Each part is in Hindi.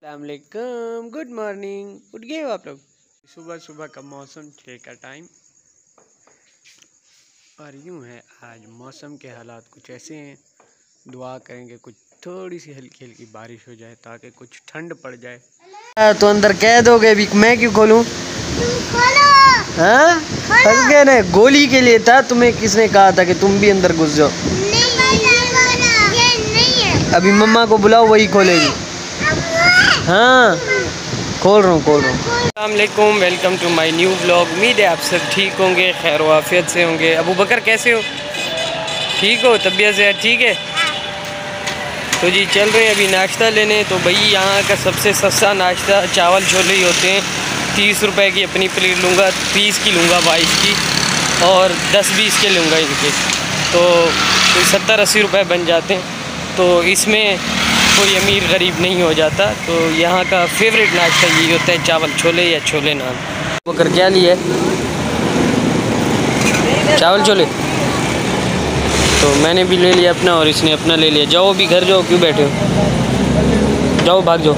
अस्सलामुअलैकुम, गुड मॉर्निंग। उठ गए हो आप लोग? सुबह सुबह का मौसम 6 का टाइम और यूँ है आज मौसम के हालात कुछ ऐसे हैं। दुआ करेंगे कुछ थोड़ी सी हल्की हल्की बारिश हो जाए ताकि कुछ ठंड पड़ जाए। तो अंदर कह दोगे अभी मैं क्यों खोलूँ? हाँ फंस गए ना। गोली के लिए था, तुम्हें किसने कहा था कि तुम भी अंदर घुस जाओ? अभी मम्मा को बुलाओ, वही खोलेगी। हाँ खोल रहा हूँ। अस्सलाम वालेकुम, welcome to my new blog. उम्मीद है आप सब ठीक होंगे, खैर वाफियत से होंगे। अबू बकर कैसे हो? ठीक हो? तबीयत से ठीक है? तो जी चल रहे हैं अभी नाश्ता लेने। तो भाई यहाँ का सबसे सस्ता नाश्ता चावल छोले ही होते हैं। 30 रुपए की अपनी प्लेट लूँगा, 30 की लूँगा, 22 की, और 10-20 के लूँगा इनके। तो 70-80 रुपये बन जाते हैं। तो इसमें कोई अमीर गरीब नहीं हो जाता। तो यहाँ का फेवरेट नाश्ता यही होता है, चावल छोले या छोले नान। वो कर क्या लिए? चावल छोले। तो मैंने भी ले लिया अपना और इसने अपना ले लिया। जाओ अभी घर जाओ, क्यों बैठे हो? जाओ भाग जाओ।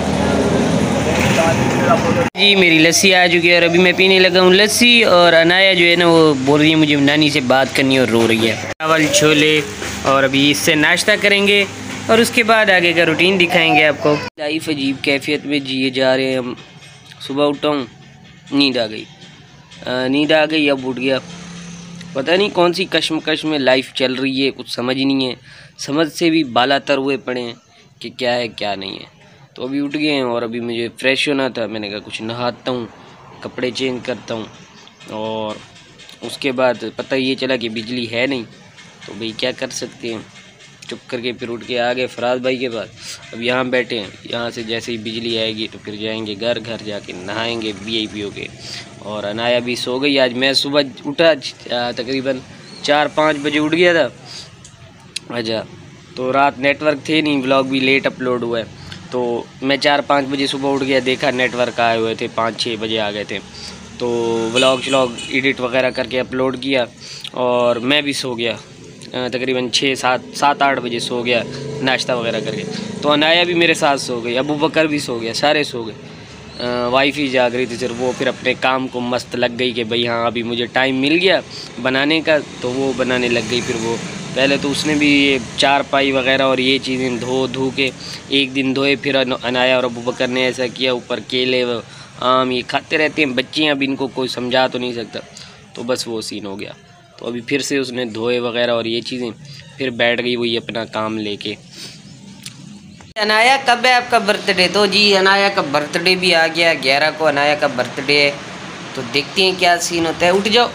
जी मेरी लस्सी आ चुकी है और अभी मैं पीने लगा हूँ लस्सी। और अनाया जो है ना वो बोल रही है मुझे नानी से बात करनी है और रो रही है। चावल छोले और अभी इससे नाश्ता करेंगे और उसके बाद आगे का रूटीन दिखाएंगे आपको। लाइफ अजीब कैफियत में जिए जा रहे हैं हम। सुबह उठा हूँ, नींद आ गई, अब उठ गया। पता नहीं कौन सी कश्मकश में लाइफ चल रही है, कुछ समझ ही नहीं है। समझ से भी बालातर हुए पड़े हैं कि क्या है क्या नहीं है। तो अभी उठ गए हैं और अभी मुझे फ्रेश होना था। मैंने कहा कुछ नहाता हूँ, कपड़े चेंज करता हूँ। और उसके बाद पता ये चला कि बिजली है नहीं। तो भाई क्या कर सकते हैं, चुप करके फिर उठ के आ गए फराज भाई के पास। अब यहाँ बैठे हैं, यहाँ से जैसे ही बिजली आएगी तो फिर जाएंगे घर जाके नहाएंगे VIP हो के। और अनाया भी सो गई। आज मैं सुबह उठा तकरीबन 4-5 बजे उठ गया था। अच्छा, तो रात नेटवर्क थे नहीं, व्लॉग भी लेट अपलोड हुआ है। तो मैं 4-5 बजे सुबह उठ गया, देखा नेटवर्क आए हुए थे, 5-6 बजे आ गए थे। तो व्लॉग एडिट वगैरह करके अपलोड किया और मैं भी सो गया। तकरीबन 6-7-8 बजे सो गया नाश्ता वगैरह करके। तो अनाया भी मेरे साथ सो गई, अबू बकर भी सो गया, सारे सो गए। वाइफ ही जाग रही थी सिर्फ। वो फिर अपने काम को मस्त लग गई कि भाई हाँ अभी मुझे टाइम मिल गया बनाने का, तो वो बनाने लग गई। फिर वो पहले तो उसने भी ये चारपाई वगैरह और ये चीज़ें धो के एक दिन धोए। फिर अनाया और अबू बकर ने ऐसा किया, ऊपर केले आम ये खाते रहते हैं बच्चियाँ, अब इनको कोई समझा तो नहीं सकता। तो बस वो सीन हो गया। तो अभी फिर से उसने धोए वगैरह और ये चीज़ें, फिर बैठ गई वही अपना काम लेके। अनाया कब है आपका बर्थडे? तो जी अनाया का बर्थडे भी आ गया, 11 को अनाया का बर्थडे है। तो देखते हैं क्या सीन होता है। उठ जाओ।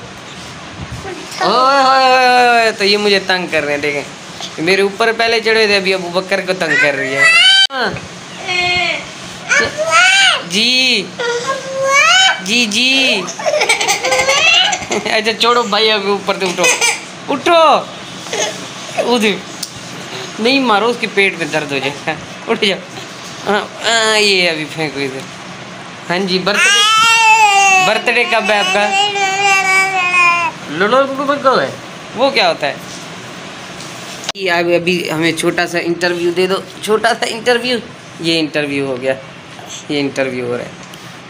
ओए तो ये मुझे तंग कर रहे हैं, देखें मेरे ऊपर पहले चढ़े थे, अभी अबू बकर को तंग कर रही है। जी जी जी अच्छा छोड़ो भाई, अभी ऊपर से उठो उधर नहीं मारो, उसके पेट में दर्द हो जाए। उठ जाओ। हाँ ये अभी फेंको इधर। हाँ जी बर्थडे कब है आपका? लो है वो क्या होता है? अभी हमें छोटा सा इंटरव्यू दे दो, छोटा सा इंटरव्यू। ये इंटरव्यू हो गया, ये इंटरव्यू हो रहा है।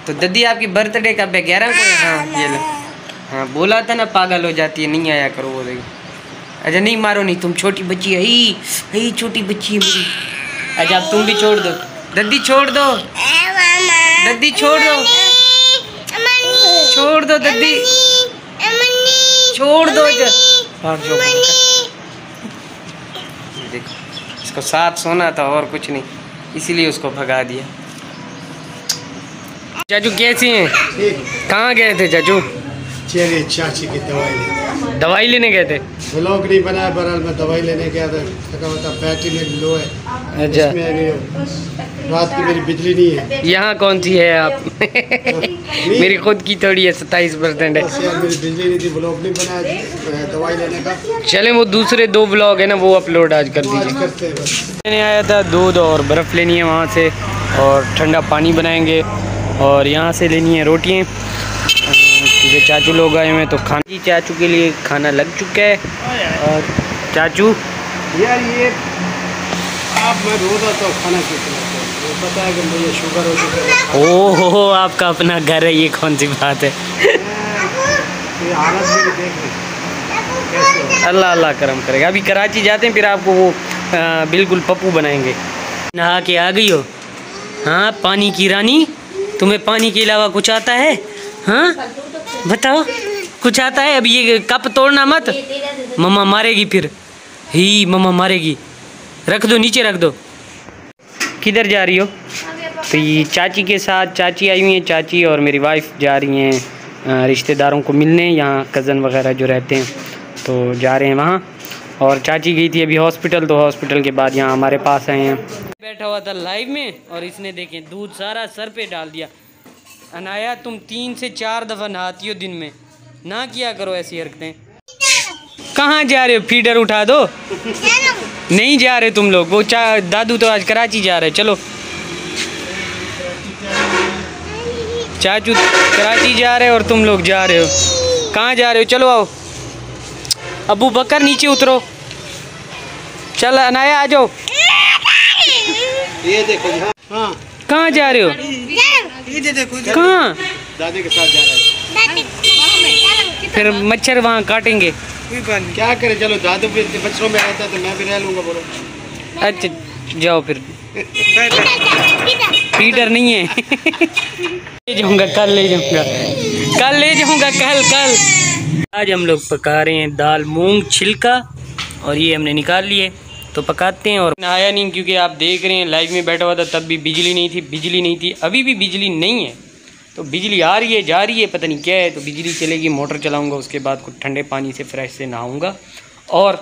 तो दद्दी आपकी बर्थडे कब है? 11 को है। हाँ ये लो। हाँ बोला था ना पागल हो जाती है, नहीं आया करो वो देखो। अच्छा नहीं मारो नहीं, तुम छोटी बच्ची है ही छोटी बच्ची है मेरी। अच्छा अब तुम भी छोड़ दो दद्दी, छोड़ दो दद्दी, छोड़ दो दद्दी, छोड़ दो। देखो इसको साथ सोना था और कुछ नहीं, इसीलिए उसको भगा दिया। चाचू कैसी हैं? कहाँ गए थे चाचू? चेरी चाची की दवाई लेने गए थे। व्लॉग नहीं बनाया, बहरहाल मैं दवाई लेने गया था। थका होता, बैटरी मेरी लो है। अच्छा रात की मेरी बिजली नहीं है। यहाँ कौन सी है आप? मेरी खुद की थोड़ी है, 27% है। मेरी बिजली नहीं थी, व्लॉग नहीं बनाया दवाई लेने का। चले वो दूसरे 2 व्लॉग है ना वो अपलोड आज कर दीजिए। मैंने आया था दूध और बर्फ़ लेनी है वहाँ से, और ठंडा पानी बनाएंगे, और यहाँ से लेनी है रोटियाँ क्योंकि चाचू लोग आए हुए हैं। तो खाना जी चाचू के लिए खाना लग चुका है। और चाचू यार ये आप मैं रोज़ आता हूँ खाना क्यों खिलाते हो? पता है कि मुझे शुगर हो चुका है। ओहो, आपका अपना घर है, ये कौन सी बात है। ये हालत भी देख रहे कैसे हो। अल्लाह अल्लाह करम करेगा। अभी कराची जाते हैं, फिर आपको वो बिल्कुल पप्पू बनाएंगे। नहा के आ गई हो? हाँ, पानी की रानी, तुम्हें पानी के अलावा कुछ आता है? हाँ बताओ, कुछ आता है? अब ये कप तोड़ना मत, मम्मा मारेगी फिर। ही मम्मा मारेगी, रख दो नीचे रख दो। किधर जा रही हो? तो ये चाची के साथ, चाची आई हुई हैं, चाची और मेरी वाइफ जा रही हैं रिश्तेदारों को मिलने, यहाँ कज़न वगैरह जो रहते हैं तो जा रहे हैं वहाँ। और चाची गई थी अभी हॉस्पिटल, तो हॉस्पिटल के बाद यहाँ हमारे पास आए हैं। बैठा हुआ था लाइव में और इसने देखें दूध सारा सर पे डाल दिया। अनाया, तुम 3 से 4 दफ़ा नहाती हो दिन में, ना किया करो ऐसी हरकतें। कहाँ जा रहे हो? फीडर उठा दो। नहीं जा रहे तुम लोग, वो दादू तो आज कराची जा रहे। चलो, चाचू कराची जा रहे और तुम लोग जा रहे हो। कहाँ जा रहे हो? चलो आओ। अबू बकर नीचे उतरो। चल अनाया आ जाओ। ये देखो। हाँ, कहाँ जा रहे हो? ये देखो, कहाँ? दादी के साथ जा रहे हैं। फिर मच्छर वहाँ काटेंगे। क्या करें, चलो दादू भी बच्चों में रहता है तो मैं भी रह लूँगा। बोलो अच्छा जाओ फिर। फीडर नहीं है। ले जाऊँगा कल, ले जाऊँगा कल, ले जाऊँगा कल। आज हम लोग पका रहे हैं दाल मूंग छिलका, और ये हमने निकाल लिए तो पकाते हैं। और आया नहीं क्योंकि आप देख रहे हैं लाइव में बैठा हुआ था, तब भी बिजली नहीं थी, अभी भी बिजली नहीं है। तो बिजली आ रही है जा रही है, पता नहीं क्या है। तो बिजली चलेगी, मोटर चलाऊंगा, उसके बाद कुछ ठंडे पानी से फ्रेश से नहाऊंगा। और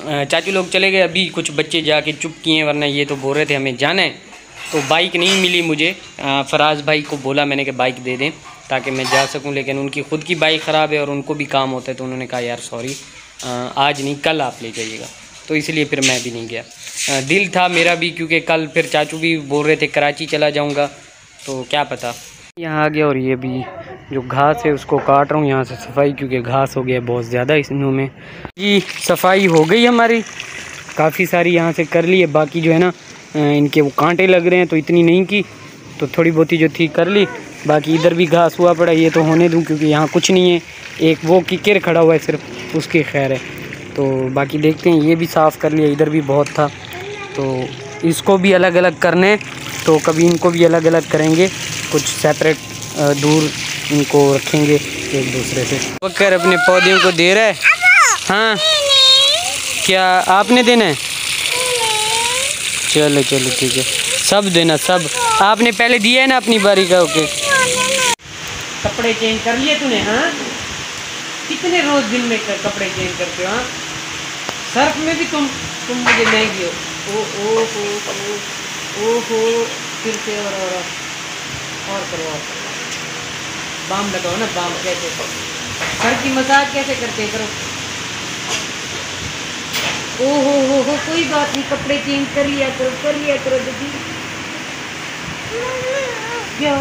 चाचू लोग चले गए, अभी कुछ बच्चे जाके चुप किए हैं, वरना ये तो बोल रहे थे हमें जाना है। तो बाइक नहीं मिली मुझे, फराज भाई को बोला मैंने कि बाइक दे दें ताकि मैं जा सकूं, लेकिन उनकी ख़ुद की बाइक ख़राब है और उनको भी काम होता है। तो उन्होंने कहा यार सॉरी, आज नहीं कल आप ले जाइएगा। तो इसलिए फिर मैं भी नहीं गया। दिल था मेरा भी, क्योंकि कल फिर चाचू भी बोल रहे थे कराची चला जाऊँगा, तो क्या पता। यहाँ आ गया और ये भी जो घास है उसको काट रहा हूँ यहाँ से सफाई, क्योंकि घास हो गया बहुत ज़्यादा इस दिनों में। जी सफाई हो गई हमारी, काफ़ी सारी यहाँ से कर ली है। बाकी जो है ना इनके वो कांटे लग रहे हैं तो इतनी नहीं की, तो थोड़ी बहुत ही जो थी कर ली। बाकी इधर भी घास हुआ पड़ा, ये तो होने दूँ क्योंकि यहाँ कुछ नहीं है। एक वो किकर खड़ा हुआ है सिर्फ, उसकी खैर है। तो बाकी देखते हैं, ये भी साफ़ कर लिया, इधर भी बहुत था। तो इसको भी अलग अलग करने, तो कभी इनको भी अलग अलग करेंगे, कुछ सेपरेट दूर इनको रखेंगे एक दूसरे से। बकर अपने पौधों को दे रहा है। हाँ क्या आपने देना है? चलो चलो ठीक है, सब देना सब। आपने पहले दिया है ना अपनी बारी का। ओके, कपड़े चेंज कर लिए तूने? हाँ, कितने रोज दिन में कपड़े चेंज करते हो? हाँ, सर्फ में भी तुम मुझे महंगी हो। ओ फिर से और करो, बाम लगाओ ना, बाम कैसे, सर की मसाज कैसे करते करो। हो कोई बात नहीं, कपड़े चेंज कर लिया करो दीदी। क्या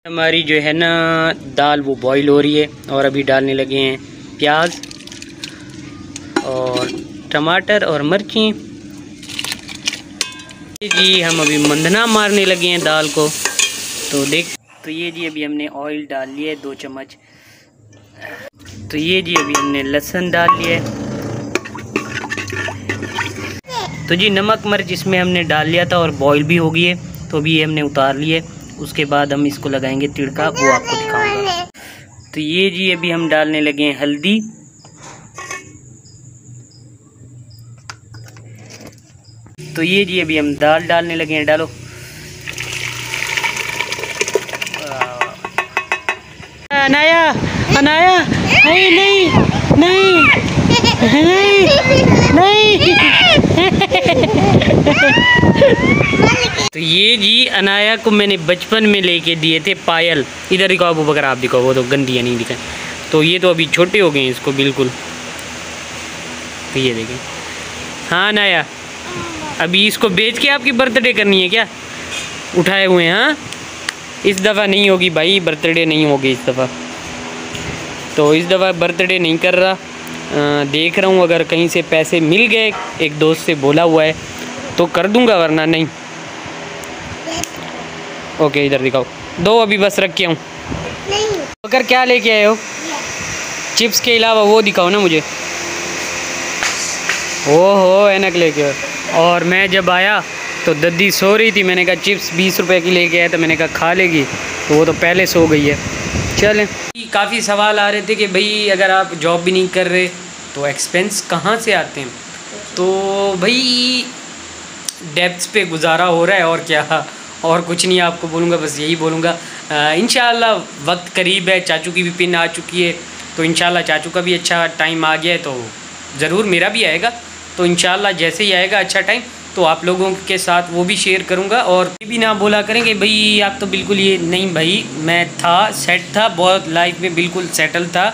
हमारी जो है ना दाल वो बॉईल हो रही है, और अभी डालने लगे हैं प्याज और टमाटर और मिर्ची। जी हम अभी मंधना मारने लगे हैं दाल को। तो ये जी अभी हमने ऑयल डाल लिया है 2 चम्मच। तो ये जी अभी हमने लहसुन डाल लिया है। तो जी नमक मिर्च इसमें हमने डाल लिया था और बॉईल भी हो गई है, तो अभी ये हमने उतार लिए। उसके बाद हम इसको लगाएंगे तिड़का, वो आपको दिखाऊंगा। तो ये जी अभी हम डालने लगे हैं हल्दी। तो ये जी अभी हम दाल डालने लगे हैं, डालो। अनाया नहीं तो ये जी अनाया को मैंने बचपन में लेके दिए थे पायल। इधर दिखाओ अबू बकर, आप दिखाओ, वो तो गंदी है नहीं दिखाए। तो ये तो अभी छोटे हो गए हैं इसको बिल्कुल। तो ये देखें। हाँ अनाया, अभी इसको बेच के आपकी बर्थडे करनी है क्या? उठाए हुए हैं। हाँ, इस दफ़ा नहीं होगी भाई, बर्थडे नहीं होगी इस दफ़ा। तो इस दफ़ा बर्थडे नहीं कर रहा। देख रहा हूँ अगर कहीं से पैसे मिल गए, एक दोस्त से बोला हुआ है, तो कर दूंगा, वरना नहीं। ओके इधर दिखाओ, दो अभी बस रख के आऊँ। अगर क्या लेके आए हो? चिप्स के अलावा वो दिखाओ ना मुझे। ओहो ऐनक लेके आए। और मैं जब आया तो दद्दी सो रही थी, मैंने कहा चिप्स 20 रुपए की लेके आया, तो मैंने कहा खा लेगी, तो वो तो पहले सो गई है। चलें। काफ़ी सवाल आ रहे थे कि भाई अगर आप जॉब भी नहीं कर रहे तो एक्सपेंस कहाँ से आते हैं? तो भाई डेब्ट्स पे गुजारा हो रहा है, और क्या, और कुछ नहीं आपको बोलूँगा, बस यही बोलूँगा। इंशाल्लाह वक्त करीब है, चाचू की भी पिन आ चुकी है, तो इंशाल्लाह चाचू का भी अच्छा टाइम आ गया है, तो ज़रूर मेरा भी आएगा। तो इंशाल्लाह जैसे ही आएगा अच्छा टाइम तो आप लोगों के साथ वो भी शेयर करूँगा। और ये भी ना बोला करेंगे भाई आप तो बिल्कुल ये नहीं, भाई मैं था सेट था, बहुत लाइफ में बिल्कुल सेटल था।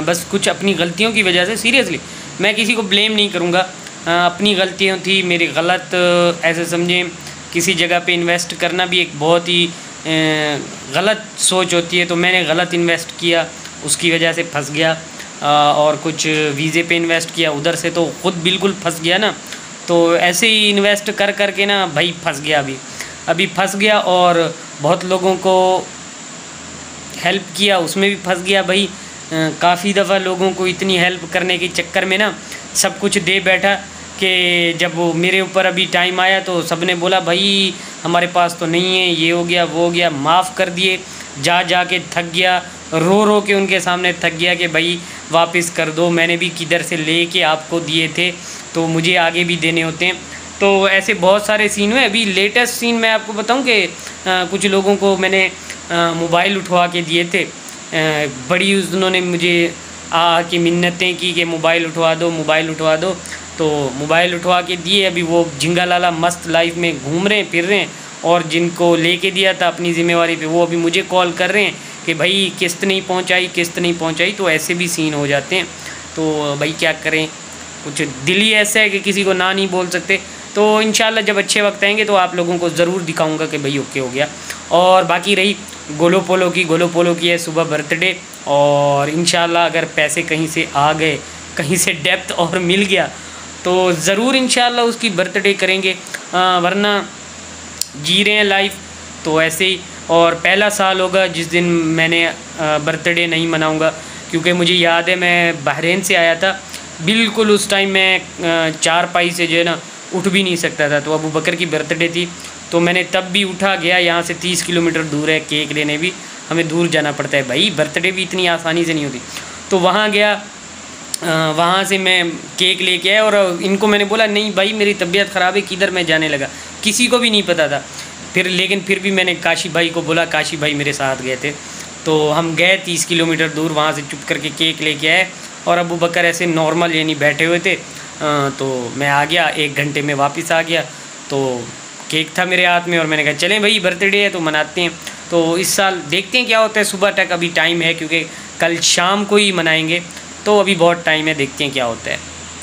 बस कुछ अपनी गलतियों की वजह से, सीरियसली मैं किसी को ब्लेम नहीं करूँगा, अपनी गलतियाँ थी मेरी, गलत ऐसे समझें। किसी जगह पे इन्वेस्ट करना भी एक बहुत ही गलत सोच होती है, तो मैंने गलत इन्वेस्ट किया, उसकी वजह से फंस गया। और कुछ वीज़े पे इन्वेस्ट किया, उधर से तो ख़ुद बिल्कुल फंस गया ना। तो ऐसे ही इन्वेस्ट कर कर के ना भाई फंस गया, अभी फंस गया। और बहुत लोगों को हेल्प किया, उसमें भी फंस गया भाई। काफ़ी दफ़ा लोगों को इतनी हेल्प करने के चक्कर में ना सब कुछ दे बैठा कि जब वो मेरे ऊपर अभी टाइम आया तो सब ने बोला भाई हमारे पास तो नहीं है, ये हो गया वो हो गया, माफ़ कर दिए। जा के थक गया, रो के उनके सामने थक गया कि भाई वापस कर दो, मैंने भी किधर से ले के आपको दिए थे, तो मुझे आगे भी देने होते हैं। तो ऐसे बहुत सारे सीन हुए। अभी लेटेस्ट सीन मैं आपको बताऊं कि कुछ लोगों को मैंने मोबाइल उठवा के दिए थे, बड़ी उन्होंने मुझे कि मिन्नतें की कि मोबाइल उठवा दो, मोबाइल उठवा दो। तो मोबाइल उठवा के दिए, अभी वो झिंगा लाला मस्त लाइफ में घूम रहे हैं फिर रहे हैं। और जिनको लेके दिया था अपनी ज़िम्मेवारी पे, वो अभी मुझे कॉल कर रहे हैं कि भाई किस्त नहीं पहुंचाई। तो ऐसे भी सीन हो जाते हैं। तो भाई क्या करें, कुछ दिल ही ऐसा है कि किसी को ना नहीं बोल सकते। तो इंशाल्लाह जब अच्छे वक्त आएंगे तो आप लोगों को ज़रूर दिखाऊंगा कि भाई ओके हो गया। और बाकी रही गोलो पोलो की है सुबह बर्थडे, और इंशाल्लाह अगर पैसे कहीं से आ गए, कहीं से डेप्थ और मिल गया तो ज़रूर इंशाल्लाह उसकी बर्थडे करेंगे, वरना जी रहे हैं लाइफ तो ऐसे ही। और पहला साल होगा जिस दिन मैंने बर्थडे नहीं मनाऊंगा, क्योंकि मुझे याद है मैं बहरीन से आया था, बिल्कुल उस टाइम मैं चारपाई से जो है ना उठ भी नहीं सकता था। तो अबू बकर की बर्थडे थी, तो मैंने तब भी उठा, गया, यहाँ से 30 किलोमीटर दूर है, केक लेने भी हमें दूर जाना पड़ता है भाई, बर्थडे भी इतनी आसानी से नहीं होती। तो वहाँ गया, वहाँ से मैं केक लेके आया, और इनको मैंने बोला नहीं भाई मेरी तबीयत ख़राब है, किधर मैं जाने लगा, किसी को भी नहीं पता था। लेकिन फिर भी मैंने काशी भाई को बोला, काशी भाई मेरे साथ गए थे, तो हम गए 30 किलोमीटर दूर, वहाँ से चुप करके केक लेके आए। और अबू बकर ऐसे नॉर्मल यानी बैठे हुए थे, तो मैं आ गया, 1 घंटे में वापस आ गया। तो केक था मेरे हाथ में और मैंने कहा चलें भाई बर्थडे है तो मनाते हैं। तो इस साल देखते हैं क्या होता है, सुबह तक अभी टाइम है, क्योंकि कल शाम को ही मनाएंगे, तो अभी बहुत टाइम है, देखते हैं क्या होता है।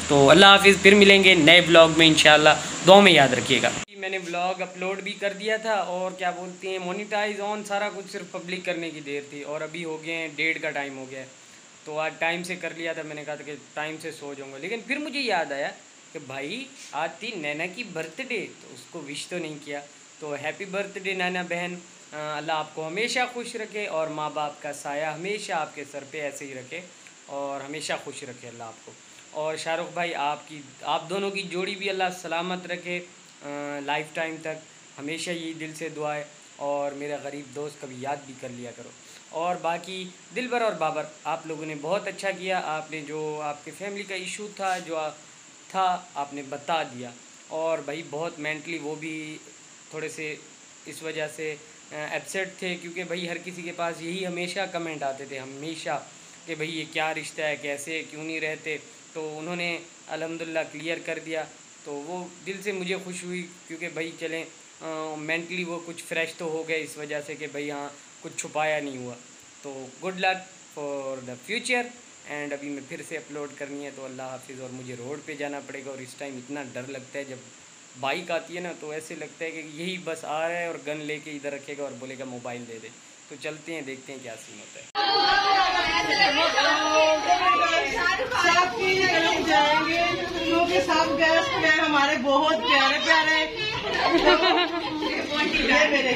तो अल्लाह हाफिज़, फिर मिलेंगे नए ब्लॉग में इंशाल्लाह, दुआ में याद रखिएगा। मैंने ब्लॉग अपलोड भी कर दिया था, और क्या बोलते हैं मोनिटाइज ऑन सारा कुछ, सिर्फ पब्लिक करने की देर थी, और अभी हो गए हैं 1:30 का टाइम हो गया है। तो आज टाइम से कर लिया था, मैंने कहा था कि टाइम से सो जाऊँगा, लेकिन फिर मुझे याद आया कि भाई आज थी नैना की बर्थडे, तो उसको विश तो नहीं किया। तो हैप्पी बर्थडे नैना बहन, अल्लाह आपको हमेशा खुश रखे, और माँ बाप का साया हमेशा आपके सर पे ऐसे ही रखे, और हमेशा खुश रखे अल्लाह आपको। और शाहरुख भाई आप दोनों की जोड़ी भी अल्लाह सलामत रखे लाइफ टाइम तक, हमेशा यही दिल से दुआ है। और मेरा गरीब दोस्त कभी याद भी कर लिया करो। और बाकी दिलबर और बाबर, आप लोगों ने बहुत अच्छा किया, आपने जो आपके फैमिली का इशू था जो था आपने बता दिया। और भाई बहुत मेंटली वो भी थोड़े से इस वजह से अपसेट थे, क्योंकि भाई हर किसी के पास यही हमेशा कमेंट आते थे हमेशा कि भाई ये क्या रिश्ता है, कैसे क्यों नहीं रहते। तो उन्होंने अल्हम्दुलिल्लाह क्लियर कर दिया, तो वो दिल से मुझे खुश हुई, क्योंकि भाई चलें मेंटली वो कुछ फ्रेश तो हो गए इस वजह से कि भाई हाँ कुछ छुपाया नहीं हुआ। तो good luck for the future. And अभी मैं फिर से अपलोड करनी है, तो अल्लाह हाफिज़। और मुझे रोड पे जाना पड़ेगा, और इस टाइम इतना डर लगता है, जब बाइक आती है ना तो ऐसे लगता है कि यही बस आ रहा है और गन लेके इधर रखेगा और बोलेगा मोबाइल दे दे, तो चलते हैं, देखते हैं क्या सीन होता है। क्योंकि सब गेस्ट हैं हमारे बहुत प्यारे प्यारे मेरे